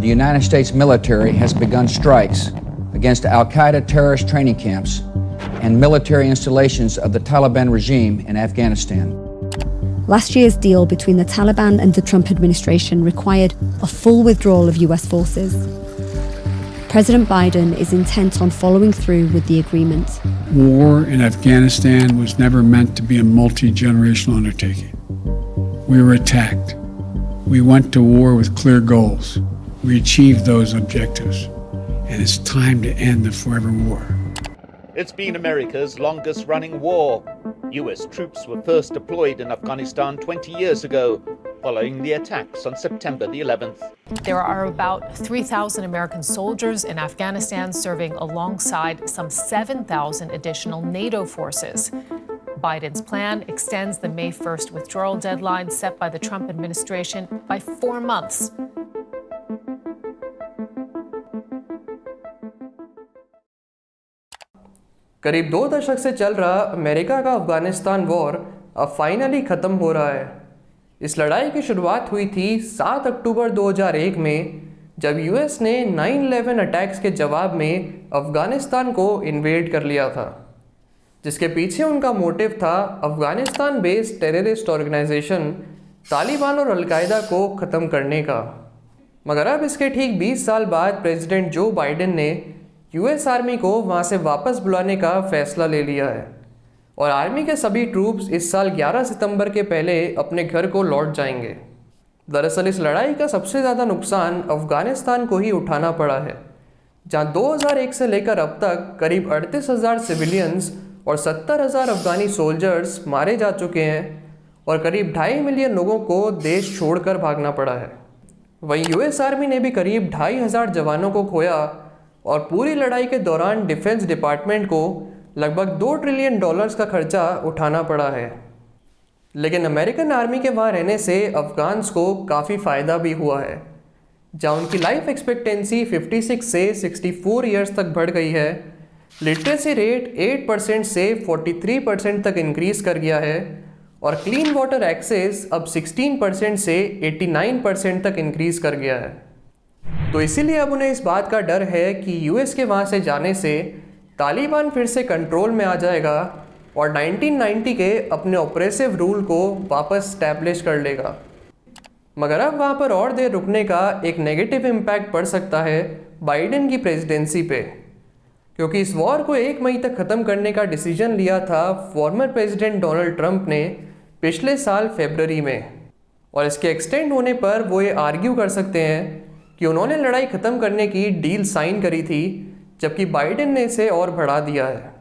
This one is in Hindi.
the United States military has begun strikes against Al-Qaeda terrorist training camps and military installations of the Taliban regime in Afghanistan. Last year's deal between the Taliban and the Trump administration required a full withdrawal of US forces. President Biden is intent on following through with the agreement. War in Afghanistan was never meant to be a multi-generational undertaking. We were attacked. We went to war with clear goals. We achieved those objectives. And it's time to end the forever war. It's been America's longest running war. US troops were first deployed in Afghanistan 20 years ago, following the attacks on September the 11th. There are about 3,000 American soldiers in Afghanistan serving alongside some 7,000 additional NATO forces. Biden's plan extends the May 1st withdrawal deadline set by the Trump administration by 4 months. करीब 2 दशक से चल रहा अमेरिका का अफगानिस्तान वॉर अब फाइनली ख़त्म हो रहा है। इस लड़ाई की शुरुआत हुई थी 7 अक्टूबर 2001 में, जब यूएस ने 9/11 अटैक्स के जवाब में अफगानिस्तान को इन्वेड कर लिया था, जिसके पीछे उनका मोटिव था Afghanistan based terrorist organisation Taliban और अलकायदा को ख़त्म करने का। मगर अब इसके ठीक 20 साल बाद प्रेसिडेंट जो बाइडेन ने यूएस आर्मी को वहाँ से वापस बुलाने का फ़ैसला ले लिया है और आर्मी के सभी ट्रूप्स इस साल 11 सितंबर के पहले अपने घर को लौट जाएंगे। दरअसल इस लड़ाई का सबसे ज़्यादा नुकसान अफ़गानिस्तान को ही उठाना पड़ा है, जहाँ 2001 से लेकर अब तक करीब 38,000 सिविलियंस और 70,000 अफ़गानी सोल्जर्स मारे जा चुके हैं और करीब 2.5 मिलियन लोगों को देश छोड़कर भागना पड़ा है। वहीं यूएस आर्मी ने भी करीब 2,500 जवानों को खोया और पूरी लड़ाई के दौरान डिफेंस डिपार्टमेंट को लगभग $2 ट्रिलियन का खर्चा उठाना पड़ा है। लेकिन अमेरिकन आर्मी के वहाँ रहने से अफ़गान्स को काफ़ी फ़ायदा भी हुआ है, जहाँ उनकी लाइफ एक्सपेक्टेंसी 56 से 64 ईयर्स तक बढ़ गई है। लिटरेसी रेट 8% से 43% तक इंक्रीज़ कर गया है और क्लीन वाटर एक्सेस अब 16% से 89% तक इंक्रीज़ कर गया है। तो इसीलिए अब उन्हें इस बात का डर है कि यूएस के वहाँ से जाने से तालिबान फिर से कंट्रोल में आ जाएगा और 1990 के अपने ऑपरेसिव रूल को वापस स्टैब्लिश कर लेगा। मगर अब वहाँ पर और देर रुकने का एक नेगेटिव इम्पैक्ट पड़ सकता है बाइडेन की प्रेसिडेंसी पे, क्योंकि इस वॉर को 1 मई तक ख़त्म करने का डिसीजन लिया था फॉर्मर प्रेसिडेंट डोनाल्ड ट्रंप ने पिछले साल फरवरी में, और इसके एक्सटेंड होने पर वो ये आर्ग्यू कर सकते हैं कि उन्होंने लड़ाई ख़त्म करने की डील साइन करी थी, जबकि बाइडेन ने इसे और बढ़ा दिया है।